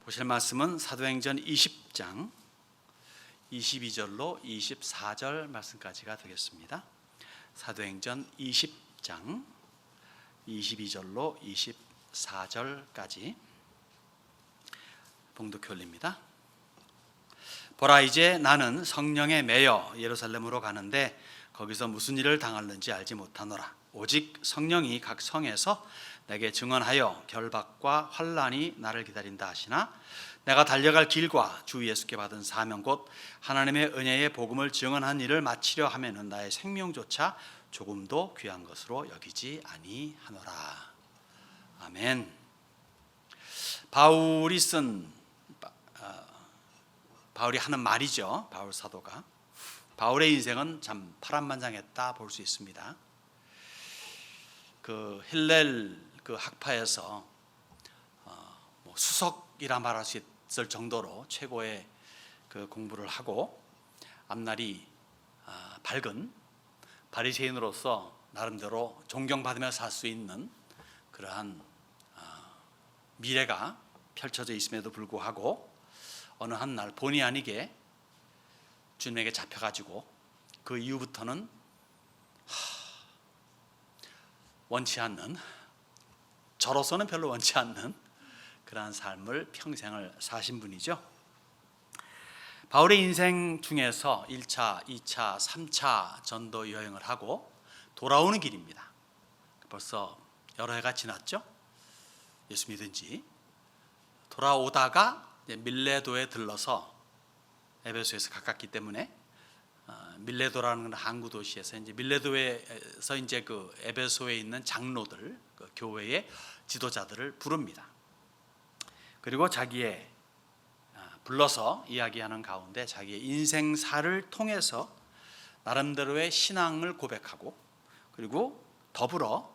보실 말씀은 사도행전 20장 22절로 24절 말씀까지가 되겠습니다. 사도행전 20장 22절로 24절까지 봉독해 올립니다. 보라, 이제 나는 성령에 매여 예루살렘으로 가는데 거기서 무슨 일을 당할는지 알지 못하노라. 오직 성령이 각 성에서 내게 증언하여 결박과 환난이 나를 기다린다 하시나, 내가 달려갈 길과 주 예수께 받은 사명 곧 하나님의 은혜의 복음을 증언한 일을 마치려 하면은 나의 생명조차 조금도 귀한 것으로 여기지 아니하노라. 아멘. 바울이 하는 말이죠. 바울 사도가. 바울의 인생은 참 파란만장했다 볼 수 있습니다. 그 힐렐 그 학파에서 수석이라 말할 수 있을 정도로 최고의 그 공부를 하고 앞날이 밝은 바리새인으로서 나름대로 존경받으며 살 수 있는 그러한 미래가 펼쳐져 있음에도 불구하고 어느 한 날 본의 아니게 주님에게 잡혀가지고 그 이후부터는 원치 않는, 저로서는 별로 원치 않는 그러한 삶을 평생을 사신 분이죠. 바울의 인생 중에서 1차, 2차, 3차 전도 여행을 하고 돌아오는 길입니다. 벌써 여러 해가 지났죠. 예수 믿은 지. 돌아오다가 밀레도에 들러서, 에베소에서 가깝기 때문에 밀레도라는 건 항구 도시에서 이제 밀레도에서 이제 그 에베소에 있는 장로들, 그 교회의 지도자들을 부릅니다. 그리고 자기의 불러서 이야기하는 가운데 자기의 인생사를 통해서 나름대로의 신앙을 고백하고, 그리고 더불어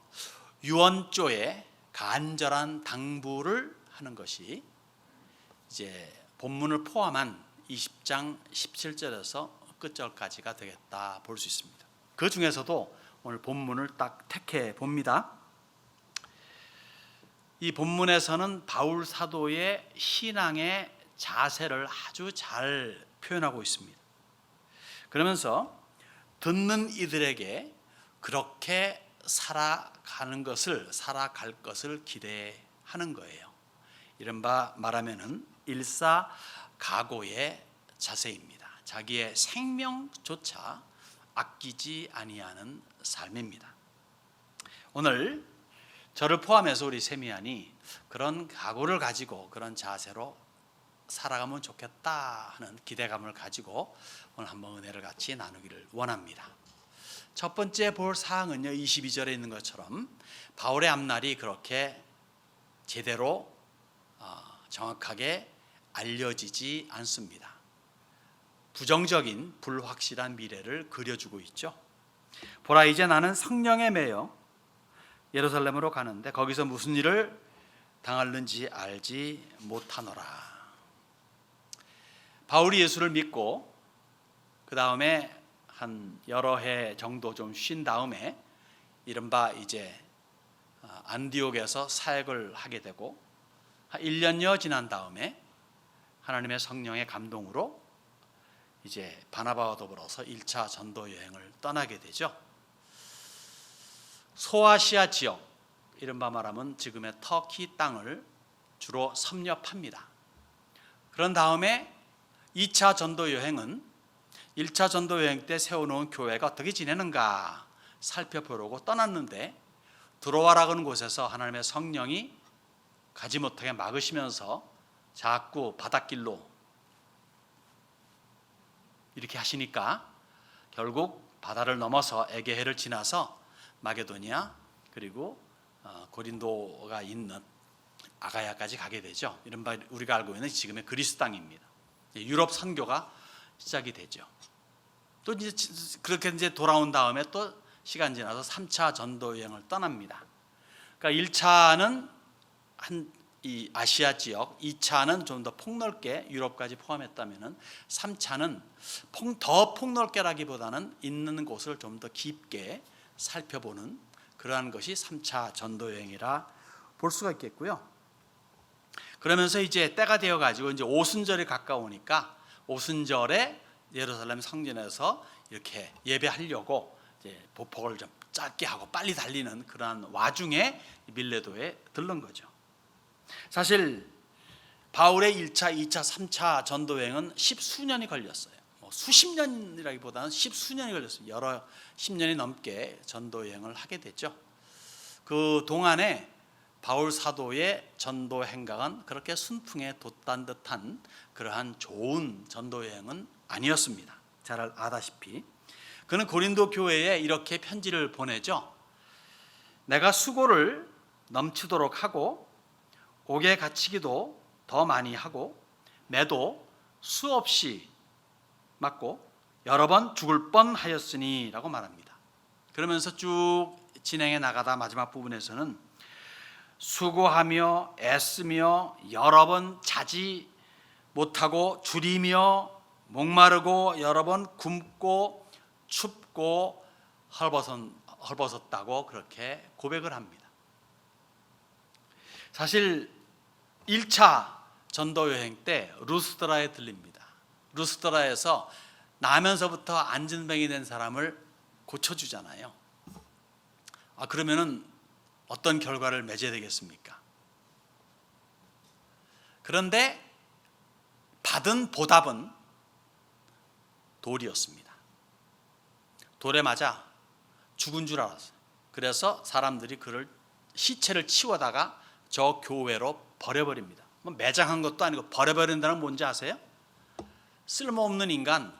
유언조의 간절한 당부를 하는 것이 이제 본문을 포함한 20장 17절에서 끝절까지가 되겠다 볼 수 있습니다. 그 중에서도 오늘 본문을 딱 택해 봅니다. 이 본문에서는 바울 사도의 신앙의 자세를 아주 잘 표현하고 있습니다. 그러면서 듣는 이들에게 그렇게 살아갈 것을 기대하는 거예요. 이른바 말하면은 일사각오의 자세입니다. 자기의 생명조차 아끼지 아니하는 삶입니다. 오늘 저를 포함해서 우리 세미안이 그런 각오를 가지고 그런 자세로 살아가면 좋겠다 하는 기대감을 가지고 오늘 한번 은혜를 같이 나누기를 원합니다. 첫 번째 볼 사항은요, 22절에 있는 것처럼 바울의 앞날이 그렇게 제대로 정확하게 알려지지 않습니다. 부정적인 불확실한 미래를 그려주고 있죠. 보라, 이제 나는 성령에 매여 예루살렘으로 가는데 거기서 무슨 일을 당할는지 알지 못하노라. 바울이 예수를 믿고 그 다음에 한 여러 해 정도 좀 쉰 다음에 이른바 이제 안디옥에서 사역을 하게 되고 한 1년여 지난 다음에 하나님의 성령의 감동으로 이제 바나바와 더불어서 1차 전도 여행을 떠나게 되죠. 소아시아 지역, 이른바 말하면 지금의 터키 땅을 주로 섭렵합니다. 그런 다음에 2차 전도 여행은 1차 전도 여행 때 세워놓은 교회가 어떻게 지내는가 살펴보려고 떠났는데, 드로아라는 곳에서 하나님의 성령이 가지 못하게 막으시면서 자꾸 바닷길로 이렇게 하시니까 결국 바다를 넘어서 에게해를 지나서 마게도니아 그리고 고린도가 있는 아가야까지 가게 되죠. 이른바 우리가 알고 있는 지금의 그리스 땅입니다. 유럽 선교가 시작이 되죠. 또 이제 그렇게 이제 돌아온 다음에 또 시간 지나서 3차 전도 여행을 떠납니다. 그러니까 1차는 이 아시아 지역, 2차는 좀 더 폭넓게 유럽까지 포함했다면은 3차는 더 폭넓게라기보다는 있는 곳을 좀 더 깊게 살펴보는 그러한 것이 3차 전도 여행이라 볼 수가 있겠고요. 그러면서 이제 때가 되어 가지고 이제 오순절이 가까우니까 오순절에 예루살렘 성전에서 이렇게 예배하려고 이제 보폭을 좀 짧게 하고 빨리 달리는 그러한 와중에 밀레도에 들른 거죠. 사실 바울의 1차, 2차, 3차 전도 여행은 십수년이 걸렸어요. 수십 년이라기보다는 십수년이 걸렸어요. 여러 10년이 넘게 전도 여행을 하게 됐죠. 그 동안에 바울 사도의 전도 행각은 그렇게 순풍에 돋단 듯한 그러한 좋은 전도 여행은 아니었습니다. 잘 아다시피 그는 고린도 교회에 이렇게 편지를 보내죠. 내가 수고를 넘치도록 하고 옥에 갇히기도 더 많이 하고 매도 수없이 맞고 여러 번 죽을 뻔하였으니 라고 말합니다. 그러면서 쭉 진행해 나가다 마지막 부분에서는 수고하며 애쓰며 여러 번 자지 못하고 줄이며 목마르고 여러 번 굶고 춥고 헐벗었다고 그렇게 고백을 합니다. 사실 1차 전도 여행 때 루스드라에 들립니다. 루스드라에서 나면서부터 안진병이 된 사람을 고쳐주잖아요. 그러면은 어떤 결과를 맺어야 되겠습니까? 그런데 받은 보답은 돌이었습니다. 돌에 맞아 죽은 줄 알았어요. 그래서 사람들이 그를 시체를 치워다가 저 교회로 버려버립니다. 매장한 것도 아니고 버려버린다는 건 뭔지 아세요? 쓸모없는 인간,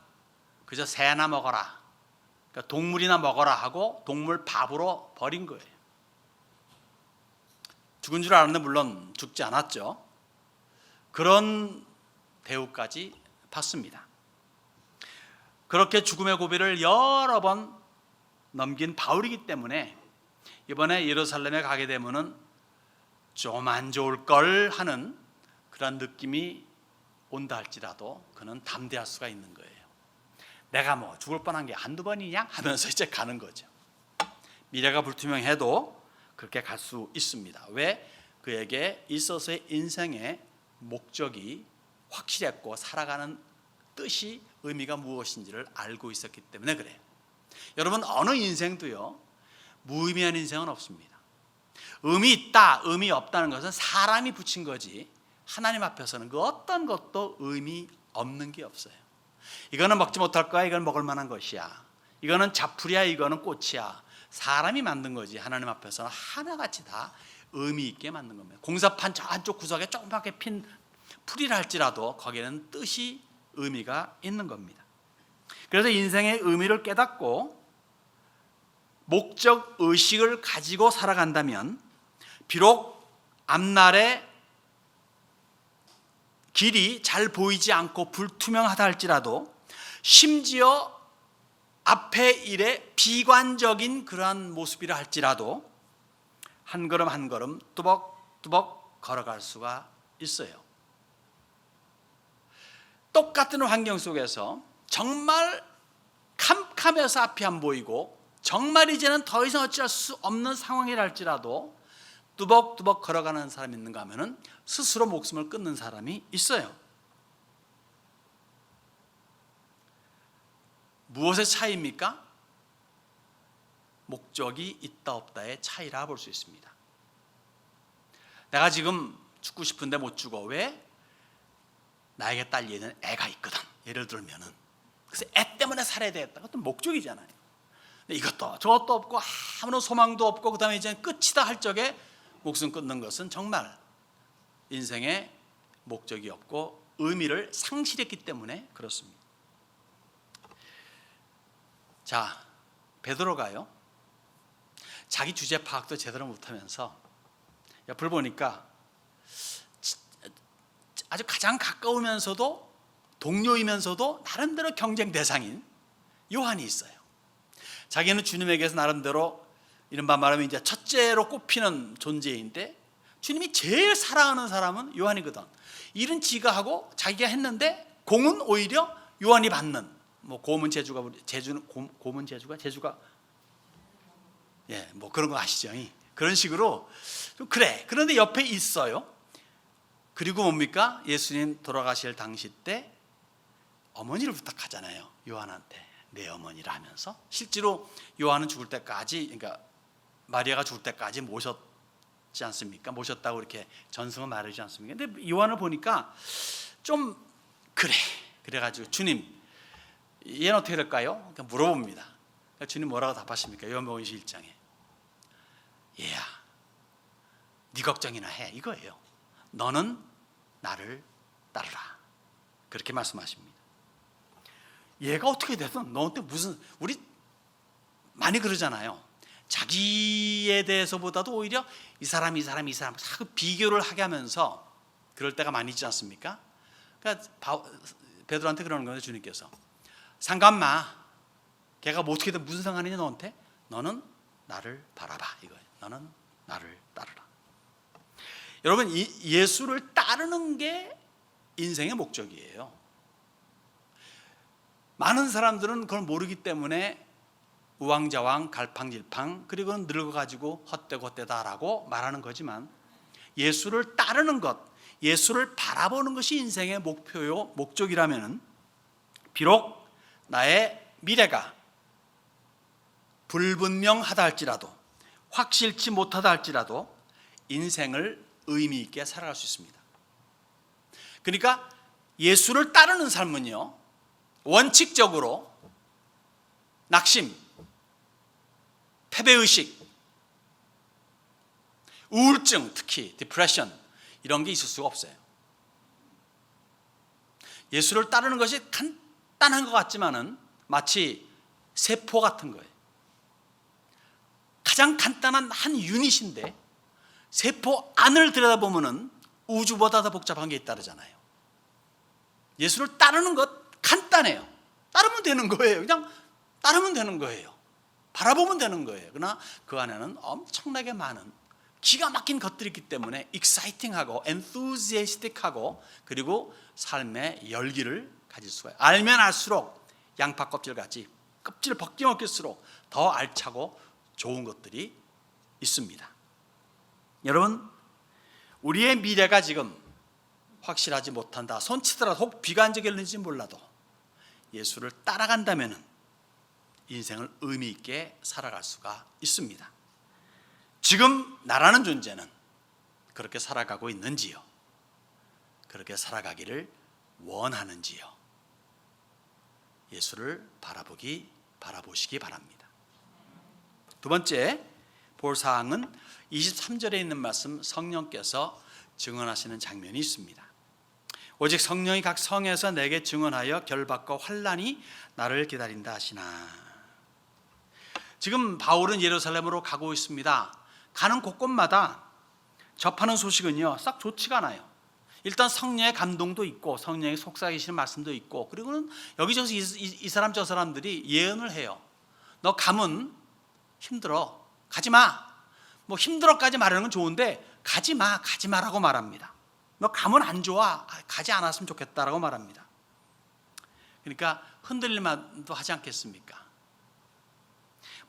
그저 새나 먹어라, 그러니까 동물이나 먹어라 하고 동물 밥으로 버린 거예요. 죽은 줄 알았는데 물론 죽지 않았죠. 그런 대우까지 받습니다. 그렇게 죽음의 고비를 여러 번 넘긴 바울이기 때문에 이번에 예루살렘에 가게 되면은 좀 안 좋을 걸 하는 그런 느낌이 온다 할지라도 그는 담대할 수가 있는 거예요. 내가 뭐 죽을 뻔한 게 한두 번이냐 하면서 이제 가는 거죠. 미래가 불투명해도 그렇게 갈 수 있습니다. 왜? 그에게 있어서의 인생의 목적이 확실했고 살아가는 뜻이 의미가 무엇인지를 알고 있었기 때문에 그래요. 여러분 어느 인생도요 무의미한 인생은 없습니다. 의미 있다, 의미 없다는 것은 사람이 붙인 거지 하나님 앞에서는 그 어떤 것도 의미 없는 게 없어요. 이거는 먹지 못할 거야, 이건 먹을 만한 것이야, 이거는 자풀이야, 이거는 꽃이야. 사람이 만든 거지 하나님 앞에서는 하나같이 다 의미 있게 만든 겁니다. 공사판 저 한쪽 구석에 조그맣게 핀 풀이라 할지라도 거기에는 뜻이 의미가 있는 겁니다. 그래서 인생의 의미를 깨닫고 목적 의식을 가지고 살아간다면 비록 앞날에 길이 잘 보이지 않고 불투명하다 할지라도 심지어 앞의 일에 비관적인 그러한 모습이라 할지라도 한 걸음 한 걸음 뚜벅뚜벅 걸어갈 수가 있어요. 똑같은 환경 속에서 정말 캄캄해서 앞이 안 보이고 정말 이제는 더 이상 어찌할 수 없는 상황이라 할지라도 뚜벅뚜벅 걸어가는 사람이 있는가 하면은 스스로 목숨을 끊는 사람이 있어요. 무엇의 차이입니까? 목적이 있다 없다의 차이라 볼 수 있습니다. 내가 지금 죽고 싶은데 못 죽어. 왜? 나에게 딸리는 애가 있거든. 예를 들면은 그래서 애 때문에 살아야 되겠다. 그것도 목적이잖아요. 근데 이것도 저것도 없고 아무런 소망도 없고 그 다음에 이제 끝이다 할 적에 목숨 끊는 것은 정말 인생에 목적이 없고 의미를 상실했기 때문에 그렇습니다. 자, 베드로가요 자기 주제 파악도 제대로 못하면서 옆을 보니까 아주 가장 가까우면서도 동료이면서도 나름대로 경쟁 대상인 요한이 있어요. 자기는 주님에게서 나름대로 이른바 말하면 이제 첫째로 꼽히는 존재인데 주님이 제일 사랑하는 사람은 요한이거든. 일은 지가 하고 자기가 했는데 공은 오히려 요한이 받는. 뭐 고문 제주가 고문 제주가 예, 뭐 그런 거 아시죠? 그런 식으로 좀 그래. 그런데 옆에 있어요. 그리고 뭡니까? 예수님 돌아가실 당시 때 어머니를 부탁하잖아요. 요한한테 내 어머니라 하면서. 실제로 요한은 죽을 때까지, 그러니까 마리아가 죽을 때까지 모셨지 않습니까? 모셨다고 이렇게 전승은 말하지 않습니까? 근데 요한을 보니까 좀 그래가지고 주님, 얘는 어떻게 될까요? 그러니까 물어봅니다. 그러니까 주님 뭐라고 답하십니까? 요한복음 21장에 얘야, 네 걱정이나 해, 이거예요. 너는 나를 따르라, 그렇게 말씀하십니다. 얘가 어떻게 되든 너한테 무슨, 우리 많이 그러잖아요. 자기에 대해서보다도 오히려 이 사람 자꾸 비교를 하게 하면서 그럴 때가 많이 있지 않습니까? 그러니까 베드로한테 그러는 거예요. 주님께서 상관마, 걔가 뭐 어떻게든 무슨 상관이냐 너한테? 너는 나를 바라봐, 이거예요. 너는 나를 따르라. 여러분, 예수를 따르는 게 인생의 목적이에요. 많은 사람들은 그걸 모르기 때문에 우왕좌왕 갈팡질팡, 그리고 늙어가지고 헛되고 말하는 거지만, 예수를 따르는 것, 예수를 바라보는 것이 인생의 목표요, 목적이라면 비록 나의 미래가 불분명하다 할지라도, 확실치 못하다 할지라도 인생을 의미 있게 살아갈 수 있습니다. 그러니까 예수를 따르는 삶은요, 원칙적으로 낙심, 패배의식, 우울증, 특히 디프레션, 이런 게 있을 수가 없어요. 예수를 따르는 것이 간단한 것 같지만은 마치 세포 같은 거예요. 가장 간단한 한 유닛인데 세포 안을 들여다보면은 우주보다 더 복잡한 게 있다잖아요. 예수를 따르는 것 간단해요. 따르면 되는 거예요. 그냥 따르면 되는 거예요. 바라보면 되는 거예요. 그러나 그 안에는 엄청나게 많은 기가 막힌 것들이 있기 때문에 exciting하고 enthusiastic하고, 그리고 삶의 열기를 가질 수가 있어요. 알면 알수록 양파 껍질같이 껍질을 벗겨먹을수록 더 알차고 좋은 것들이 있습니다. 여러분, 우리의 미래가 지금 확실하지 못한다, 손치더라도 혹 비관적일는지 몰라도 예수를 따라간다면 인생을 의미 있게 살아갈 수가 있습니다. 지금 나라는 존재는 그렇게 살아가고 있는지요? 그렇게 살아가기를 원하는지요? 예수를 바라보시기 바랍니다. 두 번째 볼 사항은 23절에 있는 말씀, 성령께서 증언하시는 장면이 있습니다. 오직 성령이 각 성에서 내게 증언하여 결박과 환난이 나를 기다린다 하시나. 지금 바울은 예루살렘으로 가고 있습니다. 가는 곳곳마다 접하는 소식은요, 싹 좋지가 않아요. 일단 성령의 감동도 있고 성령의 속삭이시는 말씀도 있고, 그리고는 여기저기 이 사람 저 사람들이 예언을 해요. 너 가면 힘들어, 가지마. 뭐 힘들어까지 말하는 건 좋은데 가지마라고 말합니다. 너 가면 안 좋아, 가지 않았으면 좋겠다라고 말합니다. 그러니까 흔들릴만도 하지 않겠습니까?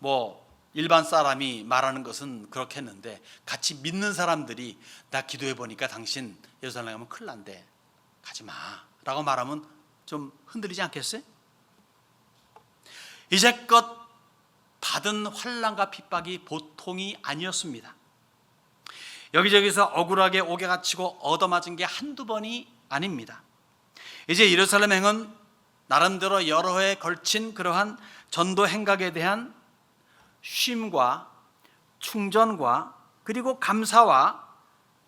뭐 일반 사람이 말하는 것은 그렇겠는데, 같이 믿는 사람들이 나 기도해 보니까 당신 예루살렘 가면 큰일 난대, 가지마 라고 말하면 좀 흔들리지 않겠어요? 이제껏 받은 환난과 핍박이 보통이 아니었습니다. 여기저기서 억울하게 옥에 갇히고 얻어맞은 게 한두 번이 아닙니다. 이제 예루살렘 행은 나름대로 여러 해에 걸친 그러한 전도 행각에 대한 쉼과 충전과, 그리고 감사와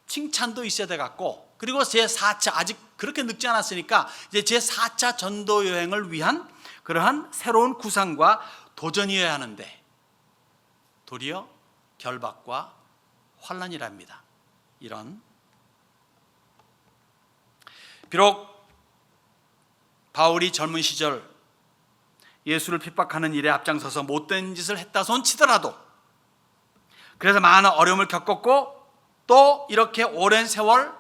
칭찬도 있어야 돼 갖고, 그리고 제4차, 아직 그렇게 늙지 않았으니까 이제 제4차 전도 여행을 위한 그러한 새로운 구상과 도전이어야 하는데, 도리어 결박과 환난이랍니다. 이런, 비록 바울이 젊은 시절 예수를 핍박하는 일에 앞장서서 못된 짓을 했다 손 치더라도, 그래서 많은 어려움을 겪었고 또 이렇게 오랜 세월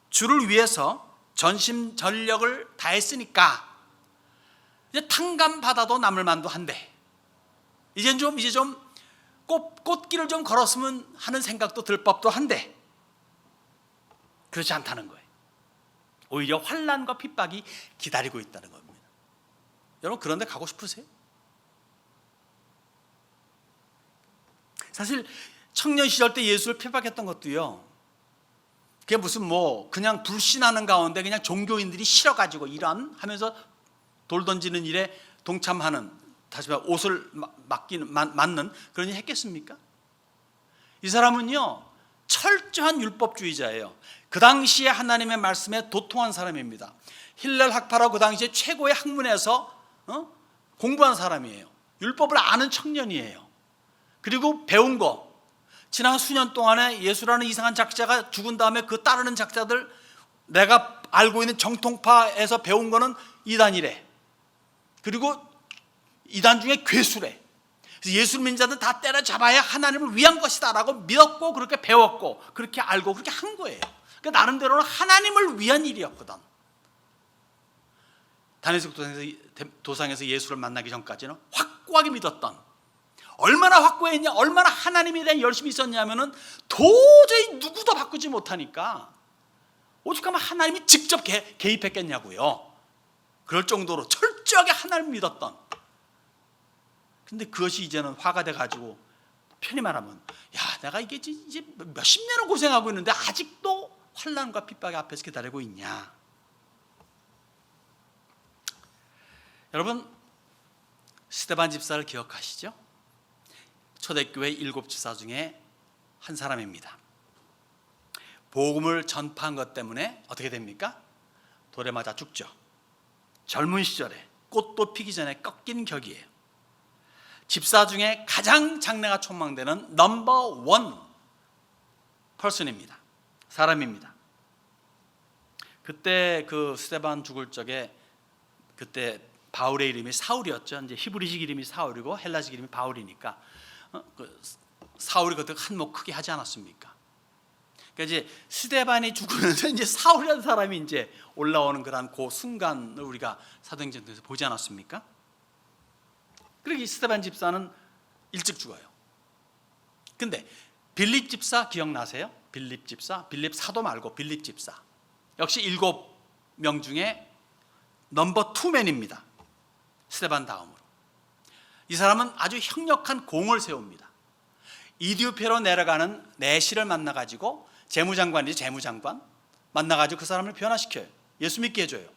주를 위해서 전심전력을 다했으니까 이제 탕감받아도 남을 만도 한데, 이제 좀 꽃길을 좀 걸었으면 하는 생각도 들 법도 한데, 그렇지 않다는 거예요. 오히려 환난과 핍박이 기다리고 있다는 겁니다. 여러분 그런데 가고 싶으세요? 사실 청년 시절 때 예수를 핍박했던 것도요, 그게 무슨 그냥 불신하는 가운데 그냥 종교인들이 싫어가지고 이런 하면서 돌 던지는 일에 동참하는, 다시 말해 옷을 맞는 그런 일 했겠습니까? 이 사람은요 철저한 율법주의자예요. 그 당시에 하나님의 말씀에 도통한 사람입니다. 힐렐 학파라고 그 당시에 최고의 학문에서 공부한 사람이에요. 율법을 아는 청년이에요. 그리고 배운 거, 지난 수년 동안에 예수라는 이상한 작자가 죽은 다음에 그 따르는 작자들, 내가 알고 있는 정통파에서 배운 거는 이단이래. 그리고 이단 중에 괴수래. 그래서 예수를 믿는 자들 다 때려잡아야 하나님을 위한 것이다 라고 믿었고, 그렇게 배웠고, 그렇게 알고 그렇게 한 거예요. 그러니까 나름대로는 하나님을 위한 일이었거든. 다메섹 도상에서 예수를 만나기 전까지는 확고하게 믿었던, 얼마나 확고했냐, 얼마나 하나님에 대한 열심히 있었냐면은 도저히 누구도 바꾸지 못하니까 오죽하면 하나님이 직접 개입했겠냐고요. 그럴 정도로 철저하게 하나님을 믿었던. 근데 그것이 이제는 화가 돼가지고, 편히 말하면 내가 이게 이제 몇십 년을 고생하고 있는데 아직도 환난과 핍박의 앞에서 기다리고 있냐. 여러분 스데반 집사를 기억하시죠? 초대교회 7집사 중에 한 사람입니다. 복음을 전파한 것 때문에 어떻게 됩니까? 돌에 맞아 죽죠. 젊은 시절에 꽃도 피기 전에 꺾인 격이에요. 집사 중에 가장 장래가 촉망되는 넘버 원 퍼슨입니다. 사람입니다. 그때 그 스데반 죽을 적에, 그때 바울의 이름이 사울이었죠. 이제 히브리식 이름이 사울이고 헬라식 이름이 바울이니까 사울이 그때 한몫 크게 하지 않았습니까? 그러니까 이제 스데반이 죽으면서 이제 사울이라는 사람이 이제 올라오는 그런 그 순간을 우리가 사도행전에서 보지 않았습니까? 그러기 스데반 집사는 일찍 죽어요. 근데 빌립 집사 기억나세요? 빌립 집사, 빌립 사도 말고 빌립 집사, 역시 7명 중에 넘버 2맨입니다. 스데반 다음으로. 이 사람은 아주 형력한 공을 세웁니다. 이디오피아로 내려가는 내시를 만나가지고, 재무장관이지, 재무장관 만나가지고 그 사람을 변화시켜요. 예수 믿게 해줘요.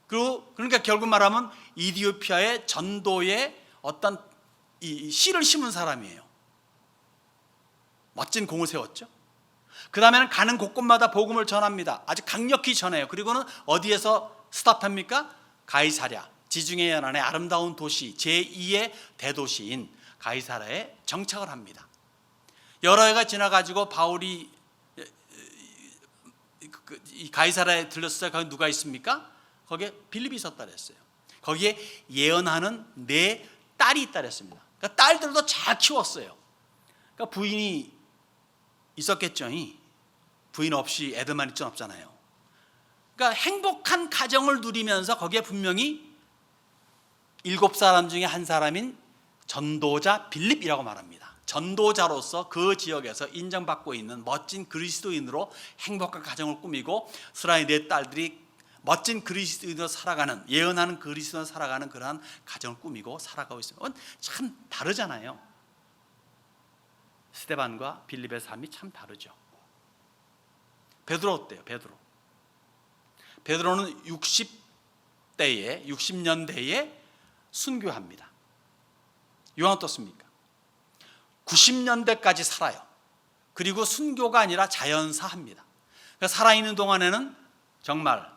그러니까 결국 말하면 이디오피아의 전도에 어떤 이 씨를 심은 사람이에요. 멋진 공을 세웠죠. 그 다음에는 가는 곳곳마다 복음을 전합니다. 아주 강력히 전해요. 그리고는 어디에서 스탑합니까? 가이사랴, 지중해 연안의 아름다운 도시 제2의 대도시인 가이사랴에 정착을 합니다. 여러 해가 지나가지고 바울이 이 가이사랴에 들렸을 때 거기 누가 있습니까? 거기에 빌립이 있었다 그랬어요. 거기에 예언하는 4딸이 있다 그랬습니다. 그러니까 딸들도 잘 키웠어요. 그러니까 부인이 있었겠죠. 부인 없이 애들만 있진 없잖아요. 그러니까 행복한 가정을 누리면서 거기에 분명히 7사람 중에 한 사람인 전도자 빌립이라고 말합니다. 전도자로서 그 지역에서 인정받고 있는 멋진 그리스도인으로 행복한 가정을 꾸미고, 스라의 4딸들이 멋진 그리스도인으로 살아가는, 예언하는 그리스도인으로 살아가는 그러한 가정을 꾸미고 살아가고 있습니다. 참 다르잖아요. 스데반과 빌립의 삶이 참 다르죠. 베드로 어때요? 베드로는 60년대에 순교합니다. 요한 어떻습니까? 90년대까지 살아요. 그리고 순교가 아니라 자연사합니다. 그러니까 살아있는 동안에는 정말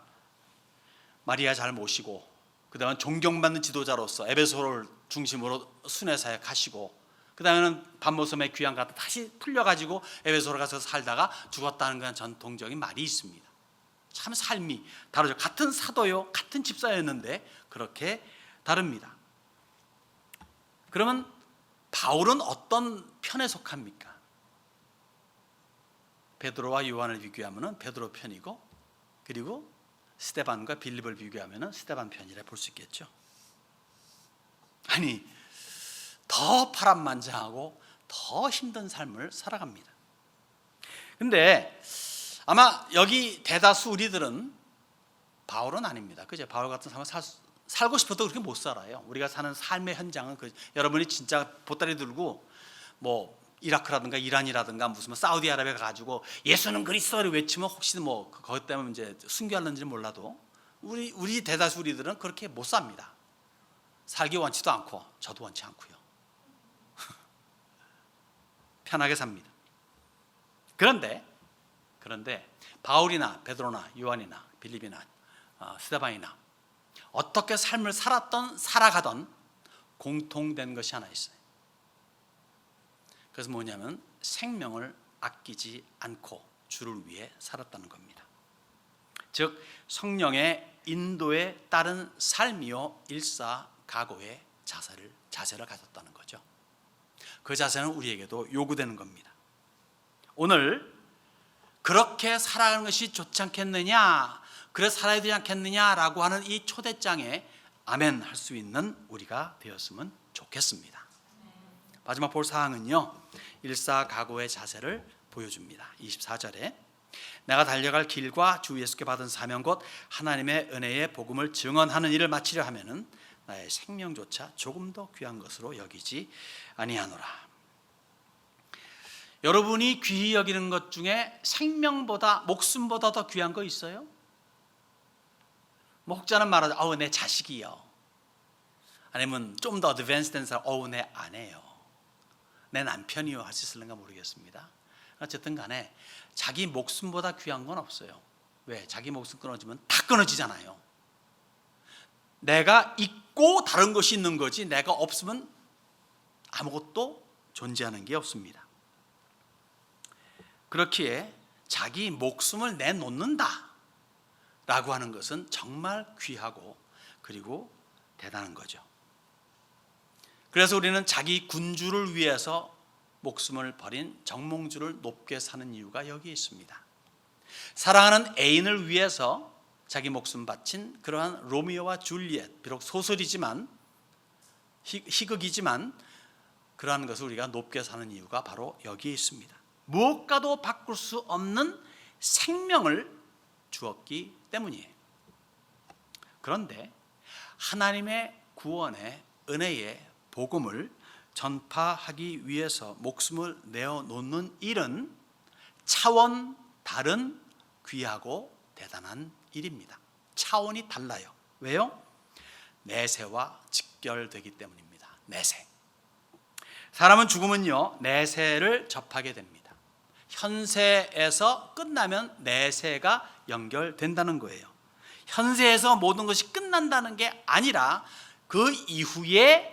마리아 잘 모시고, 그 다음에 존경받는 지도자로서 에베소를 중심으로 순회사에 가시고, 그 다음에는 밤모섬의 귀양 갔다 다시 풀려가지고 에베소로 가서 살다가 죽었다는 그런 전통적인 말이 있습니다. 참 삶이 다르죠. 같은 사도요, 같은 집사였는데 그렇게 다릅니다. 그러면 바울은 어떤 편에 속합니까? 베드로와 요한을 비교하면 베드로 편이고, 그리고 스데반과 빌립을 비교하면 스데반 편이라 볼 수 있겠죠. 아니, 더 파란만장하고 더 힘든 삶을 살아갑니다. 근데 아마 여기 대다수 우리들은 바울은 아닙니다. 그죠? 바울 같은 사람은 살고 싶어도 그렇게 못 살아요. 우리가 사는 삶의 현장은 여러분이 진짜 보따리 들고 뭐 이라크라든가 이란이라든가 무슨 뭐 사우디아라비아 가지고 예수는 그리스도를 외치면 혹시 뭐 그것 때문에 이제 순교하는지 몰라도 우리 대다수 우리들은 그렇게 못 삽니다. 살기 원치도 않고 저도 원치 않고요. 편하게 삽니다. 그런데 바울이나 베드로나 요한이나 빌립이나 스데반이나 어떻게 삶을 살아가던 공통된 것이 하나 있어요. 그래서 뭐냐면 생명을 아끼지 않고 주를 위해 살았다는 겁니다. 즉 성령의 인도에 따른 삶이요 일사각오의 자세를 가졌다는 거죠. 그 자세는 우리에게도 요구되는 겁니다. 오늘 그렇게 살아가는 것이 좋지 않겠느냐, 그래 살아야 되지 않겠느냐라고 하는 이 초대장에 아멘 할 수 있는 우리가 되었으면 좋겠습니다. 마지막 볼 사항은요, 일사각오의 자세를 보여줍니다. 24절에 내가 달려갈 길과 주 예수께 받은 사명 곧 하나님의 은혜의 복음을 증언하는 일을 마치려 하면은 나의 생명조차 조금 더 귀한 것으로 여기지 아니하노라. 여러분이 귀히 여기는 것 중에 생명보다 목숨보다 더 귀한 거 있어요? 뭐 혹자는 말하죠. 내 자식이요. 아니면 좀 더 어드밴스된 사람, 내 아내요, 내 남편이요 할 수 있을런가 모르겠습니다. 어쨌든 간에 자기 목숨보다 귀한 건 없어요. 왜? 자기 목숨 끊어지면 다 끊어지잖아요. 내가 있고 다른 것이 있는 거지 내가 없으면 아무것도 존재하는 게 없습니다. 그렇기에 자기 목숨을 내놓는다 라고 하는 것은 정말 귀하고 그리고 대단한 거죠. 그래서 우리는 자기 군주를 위해서 목숨을 버린 정몽주를 높게 사는 이유가 여기에 있습니다. 사랑하는 애인을 위해서 자기 목숨 바친 그러한 로미오와 줄리엣, 비록 소설이지만 희극이지만 그러한 것을 우리가 높게 사는 이유가 바로 여기에 있습니다. 무엇과도 바꿀 수 없는 생명을 주었기 때문이에요. 그런데 하나님의 구원의 은혜의 복음을 전파하기 위해서 목숨을 내어놓는 일은 차원 다른 귀하고 대단한 일입니다. 차원이 달라요. 왜요? 내세와 직결되기 때문입니다. 내세. 사람은 죽으면요 내세를 접하게 됩니다. 현세에서 끝나면 내세가 연결된다는 거예요. 현세에서 모든 것이 끝난다는 게 아니라 그 이후에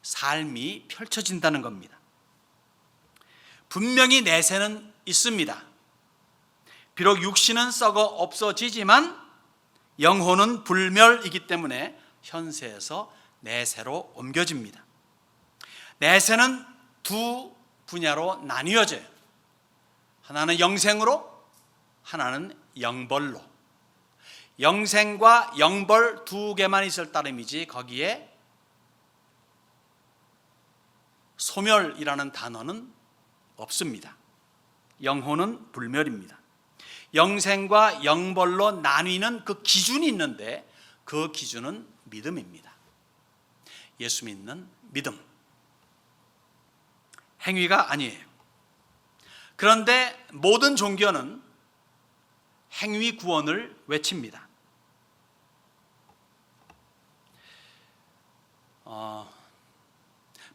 삶이 펼쳐진다는 겁니다. 분명히 내세는 있습니다. 비록 육신은 썩어 없어지지만 영혼은 불멸이기 때문에 현세에서 내세로 옮겨집니다. 내세는 두 분야로 나뉘어져요. 하나는 영생으로, 하나는 영벌로. 영생과 영벌 두 개만 있을 따름이지 거기에 소멸이라는 단어는 없습니다. 영혼은 불멸입니다. 영생과 영벌로 나뉘는 그 기준이 있는데 그 기준은 믿음입니다. 예수 믿는 믿음. 행위가 아니에요. 그런데 모든 종교는 행위 구원을 외칩니다.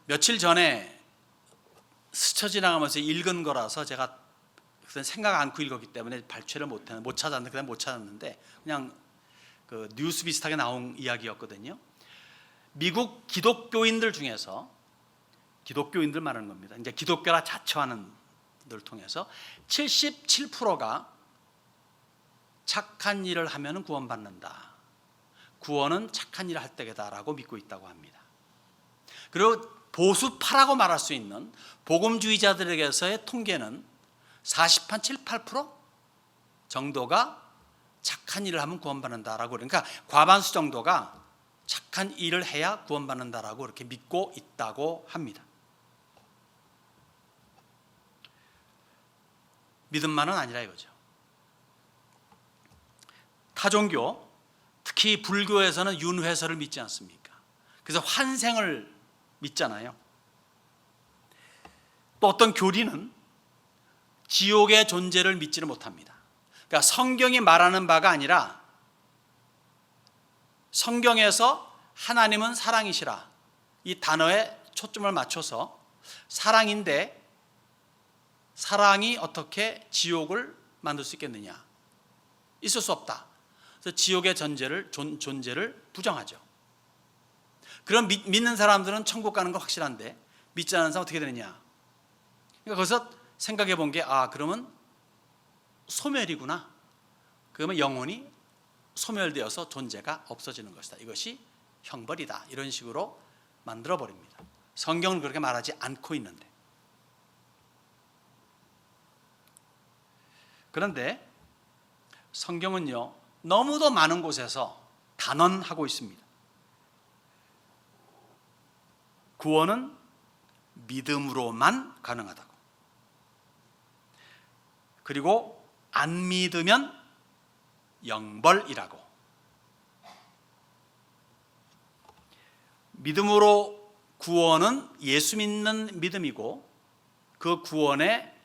며칠 전에 스쳐 지나가면서 읽은 거라서 제가 생각 않고 읽었기 때문에 발췌를 못 찾았는데 그냥 그 뉴스 비슷하게 나온 이야기였거든요. 미국 기독교인들 중에서 기독교인들 말하는 겁니다. 이제 기독교라 자처하는 분들 통해서 77%가 착한 일을 하면 구원받는다. 구원은 착한 일을 할 때다라고 믿고 있다고 합니다. 그리고 보수파라고 말할 수 있는 복음주의자들에게서의 통계는 7, 8% 정도가 착한 일을 하면 구원받는다라고, 그러니까 과반수 정도가 착한 일을 해야 구원받는다라고 이렇게 믿고 있다고 합니다. 믿음만은 아니라 이거죠. 타종교, 특히 불교에서는 윤회설을 믿지 않습니까? 그래서 환생을 믿잖아요. 또 어떤 교리는 지옥의 존재를 믿지를 못합니다. 그러니까 성경이 말하는 바가 아니라 성경에서 하나님은 사랑이시라 이 단어에 초점을 맞춰서 사랑인데 사랑이 어떻게 지옥을 만들 수 있겠느냐? 있을 수 없다. 그래서 지옥의 존재를 부정하죠. 그런 믿는 사람들은 천국 가는 거 확실한데 믿지 않는 사람은 어떻게 되느냐? 그러니까 거기서 생각해 본 게 그러면 소멸이구나. 그러면 영혼이 소멸되어서 존재가 없어지는 것이다. 이것이 형벌이다. 이런 식으로 만들어 버립니다. 성경은 그렇게 말하지 않고 있는데. 그런데 성경은요, 너무도 많은 곳에서 단언하고 있습니다. 구원은 믿음으로만 가능하다고. 그리고 안 믿으면 영벌이라고. 믿음으로 구원은 예수 믿는 믿음이고 그 구원의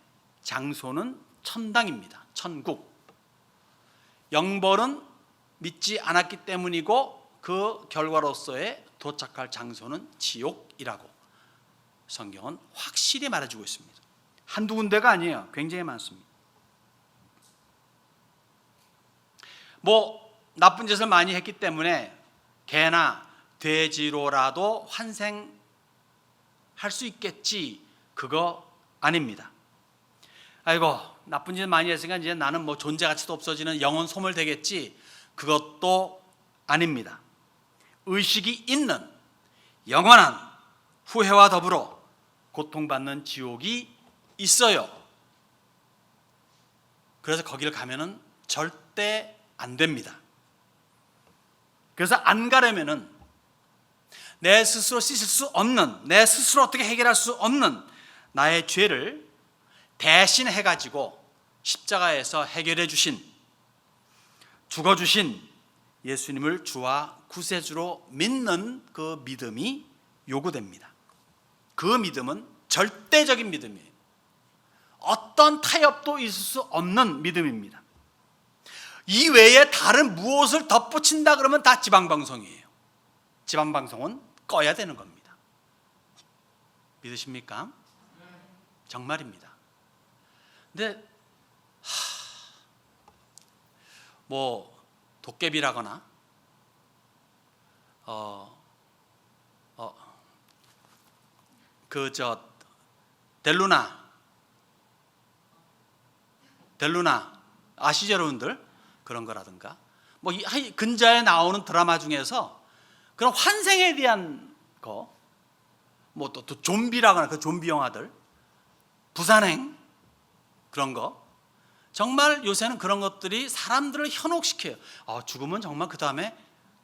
장소는 천당입니다. 천국. 영벌은 믿지 않았기 때문이고 그 결과로서의 도착할 장소는 지옥이라고 성경은 확실히 말해주고 있습니다. 한두 군데가 아니에요. 굉장히 많습니다. 나쁜 짓을 많이 했기 때문에 개나 돼지로라도 환생할 수 있겠지, 그거 아닙니다. 아이고, 나쁜 짓 많이 했으니까 이제 나는 존재 가치도 없어지는 영혼 소멸되겠지, 그것도 아닙니다. 의식이 있는 영원한 후회와 더불어 고통받는 지옥이 있어요. 그래서 거기를 가면은 절대 안 됩니다. 그래서 안 가려면은 내 스스로 씻을 수 없는, 내 스스로 어떻게 해결할 수 없는 나의 죄를 대신해 가지고 십자가에서 해결해 주신, 죽어 주신 예수님을 주와 구세주로 믿는 그 믿음이 요구됩니다. 그 믿음은 절대적인 믿음이에요. 어떤 타협도 있을 수 없는 믿음입니다. 이 외에 다른 무엇을 덧붙인다 그러면 다 지방방송이에요. 지방방송은 꺼야 되는 겁니다. 믿으십니까? 정말입니다. 근데 도깨비라거나 델루나 아시죠 여러분들? 그런 거라든가 근자에 나오는 드라마 중에서 그런 환생에 대한 거, 또 좀비라거나 그 좀비 영화들, 부산행 그런 거, 정말 요새는 그런 것들이 사람들을 현혹시켜요. 죽으면 정말 그 다음에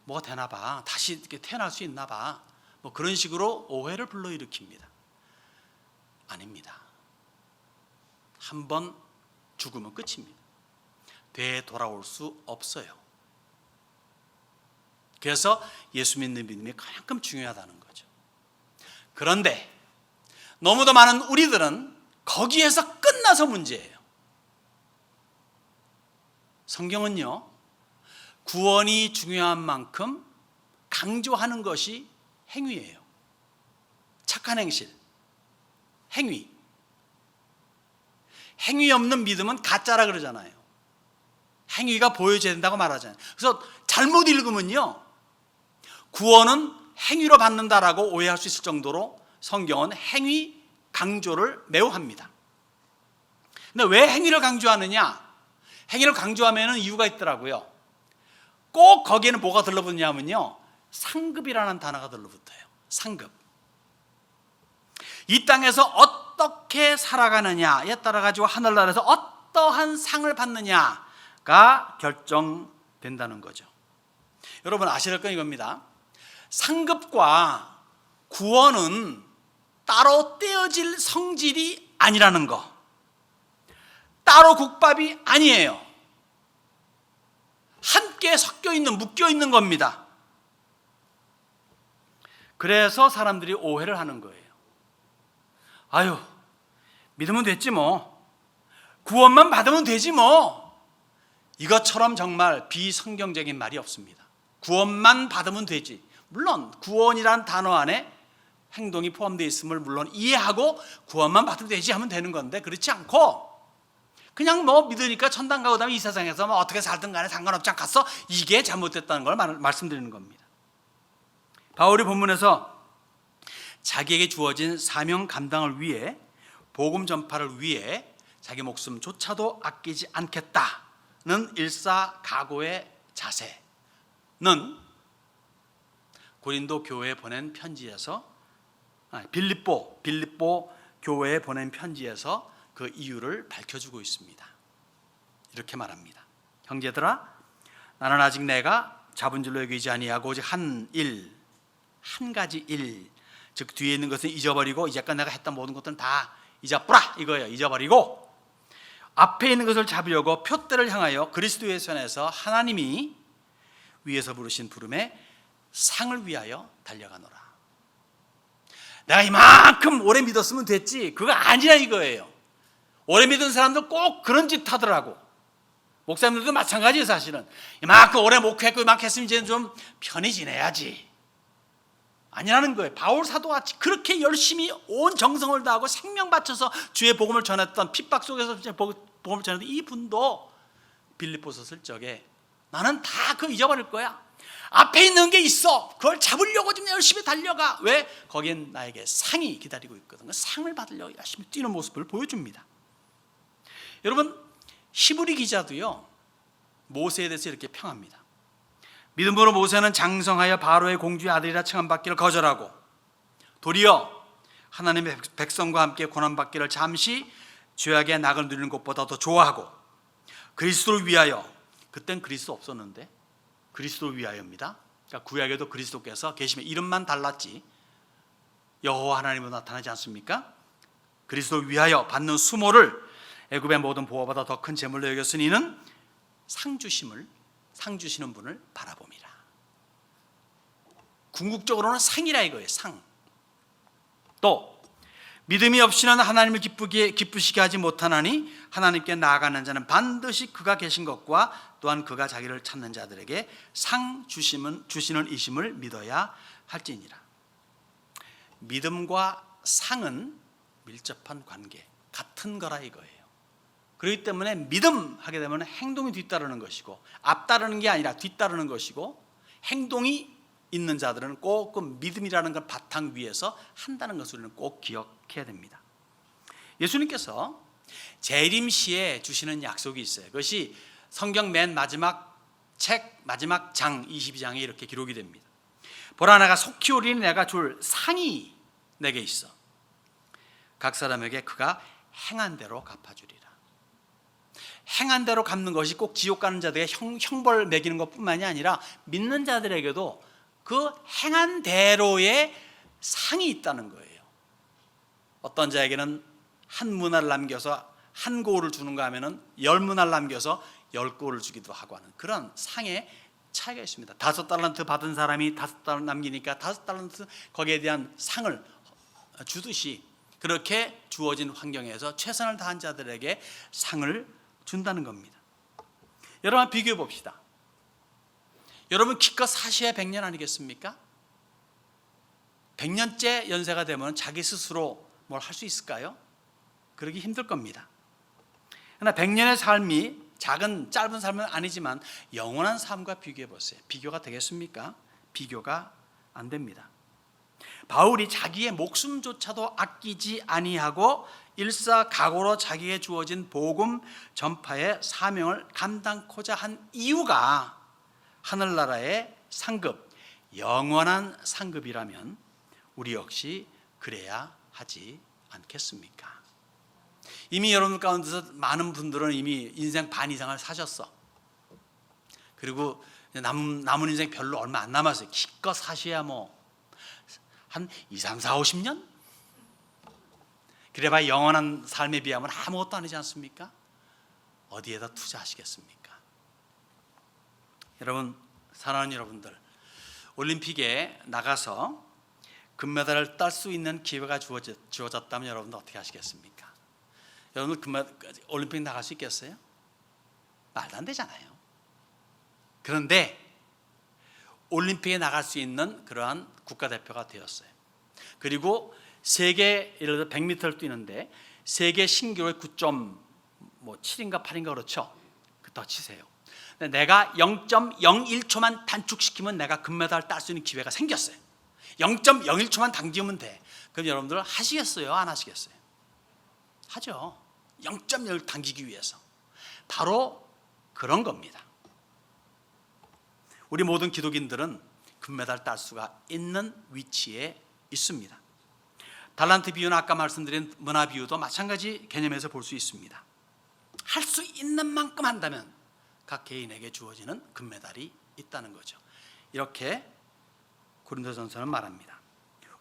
뭐가 되나 봐, 다시 이렇게 태어날 수 있나 봐, 그런 식으로 오해를 불러일으킵니다. 아닙니다. 한번 죽으면 끝입니다. 되돌아올 수 없어요. 그래서 예수 믿는 믿음이 그만큼 중요하다는 거죠. 그런데 너무도 많은 우리들은 거기에서 끝나서 문제예요. 성경은요, 구원이 중요한 만큼 강조하는 것이 행위예요. 착한 행실, 행위. 행위 없는 믿음은 가짜라 그러잖아요. 행위가 보여져야 된다고 말하잖아요. 그래서 잘못 읽으면요, 구원은 행위로 받는다라고 오해할 수 있을 정도로 성경은 행위 강조를 매우 합니다. 근데 왜 행위를 강조하느냐? 행위를 강조하면 이유가 있더라고요. 꼭 거기에는 뭐가 들러붙냐면요, 상급이라는 단어가 들러붙어요. 상급. 이 땅에서 어떻게 살아가느냐에 따라 가지고 하늘나라에서 어떠한 상을 받느냐가 결정된다는 거죠. 여러분 아셔야 될 건 이겁니다. 상급과 구원은 따로 떼어질 성질이 아니라는 거, 따로 국밥이 아니에요. 함께 섞여 있는, 묶여 있는 겁니다. 그래서 사람들이 오해를 하는 거예요. 아유, 믿으면 됐지 뭐. 구원만 받으면 되지 뭐. 이것처럼 정말 비성경적인 말이 없습니다. 구원만 받으면 되지. 물론 구원이란 단어 안에 행동이 포함되어 있음을 물론 이해하고 구원만 받으면 되지 하면 되는 건데, 그렇지 않고 그냥 뭐 믿으니까 천당 가고 그다음에 이 세상에서 뭐 어떻게 살든 간에 상관없지 않겠어? 이게 잘못됐다는 걸 말씀드리는 겁니다. 바울이 본문에서 자기에게 주어진 사명 감당을 위해, 복음 전파를 위해 자기 목숨조차도 아끼지 않겠다는 일사각오의 자세는 고린도 교회에 보낸 편지에서, 빌립보 교회에 보낸 편지에서 그 이유를 밝혀주고 있습니다. 이렇게 말합니다. 형제들아, 나는 아직 내가 잡은 줄로 여기지 아니하고 오직 한 가지 일, 즉 뒤에 있는 것은 잊어버리고 이제까지 내가 했던 모든 것들은 다 잊어버라 이거예요. 잊어버리고 앞에 있는 것을 잡으려고 표대를 향하여 그리스도의 손에서 하나님이 위에서 부르신 부름에 상을 위하여 달려가노라. 내가 이만큼 오래 믿었으면 됐지, 그거 아니라 이거예요. 오래 믿은 사람들 꼭 그런 짓 하더라고. 목사님들도 마찬가지예요. 사실은 이만큼 오래 목회했고 이만큼 했으면 이제 좀 편히 지내야지, 아니라는 거예요. 바울 사도가 그렇게 열심히 온 정성을 다하고 생명 바쳐서 주의 복음을 전했던, 핍박 속에서 복음을 전했던 이분도 빌립보서 쓸 적에 나는 다 그거 잊어버릴 거야. 앞에 있는 게 있어. 그걸 잡으려고 좀 열심히 달려가. 왜? 거긴 나에게 상이 기다리고 있거든. 그 상을 받으려고 열심히 뛰는 모습을 보여줍니다. 여러분, 히브리 기자도요, 모세에 대해서 이렇게 평합니다. 믿음으로 모세는 장성하여 바로의 공주의 아들이라 칭함받기를 거절하고 도리어 하나님의 백성과 함께 고난받기를 잠시 죄악의 낙을 누리는 것보다 더 좋아하고 그리스도를 위하여, 그땐 그리스도 없었는데 그리스도를 위하여입니다. 그러니까 구약에도 그리스도께서 계시면 이름만 달랐지 여호와 하나님으로 나타나지 않습니까? 그리스도를 위하여 받는 수모를 애굽의 모든 보화보다 더 큰 재물로 여겼으니 이는 상 주시는 분을 바라봅니다. 궁극적으로는 상이라 이거예요. 상. 또 믿음이 없이는 하나님을 기쁘시게 하지 못하나니 하나님께 나아가는 자는 반드시 그가 계신 것과 또한 그가 자기를 찾는 자들에게 상 주시는 이심을 믿어야 할지니라. 믿음과 상은 밀접한 관계, 같은 거라 이거예요. 그렇기 때문에 믿음하게 되면 행동이 뒤따르는 것이고, 앞따르는 게 아니라 뒤따르는 것이고, 행동이 있는 자들은 꼭 그 믿음이라는 걸 바탕 위에서 한다는 것을 우리는 꼭 기억해야 됩니다. 예수님께서 재림시에 주시는 약속이 있어요. 그것이 성경 맨 마지막 마지막 장 22장에 이렇게 기록이 됩니다. 보라, 내가 속히 오리니 내가 줄 상이 내게 있어 각 사람에게 그가 행한 대로 갚아주리라. 행한 대로 갚는 것이 꼭 지옥 가는 자들에게 형벌 매기는 것뿐만이 아니라 믿는 자들에게도 그 행한 대로의 상이 있다는 거예요. 어떤 자에게는 한 문화를 남겨서 한 고울을 주는가 하면은 10문화를 남겨서 10고울을 주기도 하고 하는 그런 상의 차이가 있습니다. 5달란트 받은 사람이 5달란트 남기니까 5달란트 거기에 대한 상을 주듯이 그렇게 주어진 환경에서 최선을 다한 자들에게 상을 준다는 겁니다. 여러분 비교해 봅시다. 여러분 기껏 사셔야 100년 아니겠습니까? 100년째 연세가 되면 자기 스스로 뭘 할 수 있을까요? 그러기 힘들 겁니다. 그러나 100년의 삶이 짧은 삶은 아니지만 영원한 삶과 비교해 보세요. 비교가 되겠습니까? 비교가 안 됩니다. 바울이 자기의 목숨조차도 아끼지 아니하고 일사각오로 자기에게 주어진 복음 전파의 사명을 감당코자 한 이유가 하늘나라의 상급, 영원한 상급이라면 우리 역시 그래야 하지 않겠습니까? 이미 여러분 가운데서 많은 분들은 이미 인생 반 이상을 사셨어. 그리고 남은 인생 별로 얼마 안 남았어요. 기껏 사셔야 한 2, 3, 4, 50년? 그래봐야 영원한 삶에 비하면 아무것도 아니지 않습니까? 어디에다 투자하시겠습니까? 여러분, 사랑하는 여러분들, 올림픽에 나가서 금메달을 딸 수 있는 기회가 주어졌다면 여러분들 어떻게 하시겠습니까? 여러분들 올림픽 나갈 수 있겠어요? 말도 안 되잖아요. 그런데 올림픽에 나갈 수 있는 그러한 국가대표가 되었어요. 그리고 세계, 예를 들어 100m를 뛰는데 세계 신기록의 9.7인가 8인가 그렇죠? 더 치세요. 내가 0.01초만 단축시키면 내가 금메달을 딸 수 있는 기회가 생겼어요. 0.01초만 당기면 돼. 그럼 여러분들 하시겠어요? 안 하시겠어요? 하죠. 0.1 당기기 위해서. 바로 그런 겁니다. 우리 모든 기독인들은 금메달 딸 수가 있는 위치에 있습니다. 달란트 비유는 아까 말씀드린 문화 비유도 마찬가지 개념에서 볼 수 있습니다. 할 수 있는 만큼 한다면 각 개인에게 주어지는 금메달이 있다는 거죠. 이렇게 고린도전서는 말합니다.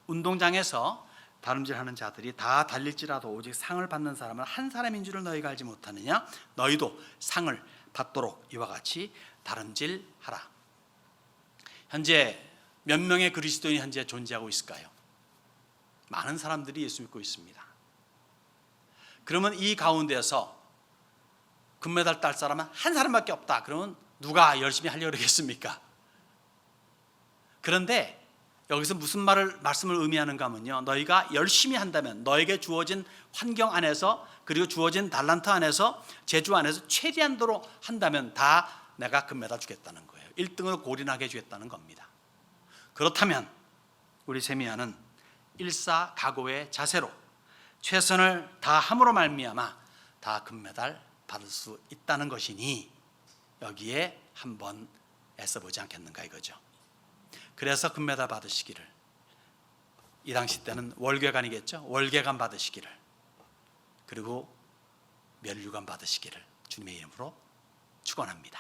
운동장에서 다름질하는 자들이 다 달릴지라도 오직 상을 받는 사람은 한 사람인 줄을 너희가 알지 못하느냐? 너희도 상을 받도록 이와 같이 다름질하라. 현재 몇 명의 그리스도인이 현재 존재하고 있을까요? 많은 사람들이 예수 믿고 있습니다. 그러면 이 가운데서 금메달 딸 사람은 한 사람밖에 없다. 그러면 누가 열심히 하려고 그러겠습니까? 그런데 여기서 무슨 말씀을 의미하는가 하면요, 너희가 열심히 한다면 너에게 주어진 환경 안에서, 그리고 주어진 달란트 안에서, 재주 안에서 최대한도로 한다면 다 내가 금메달 주겠다는 거예요. 1등을 골인하게 해주겠다는 겁니다. 그렇다면 우리 세미야는 일사각오의 자세로 최선을 다함으로 말미암아 다 금메달 받을 수 있다는 것이니 여기에 한번 애써보지 않겠는가 이거죠. 그래서 금메달 받으시기를, 이 당시 때는 월계관이겠죠. 월계관 받으시기를, 그리고 면류관 받으시기를 주님의 이름으로 축원합니다.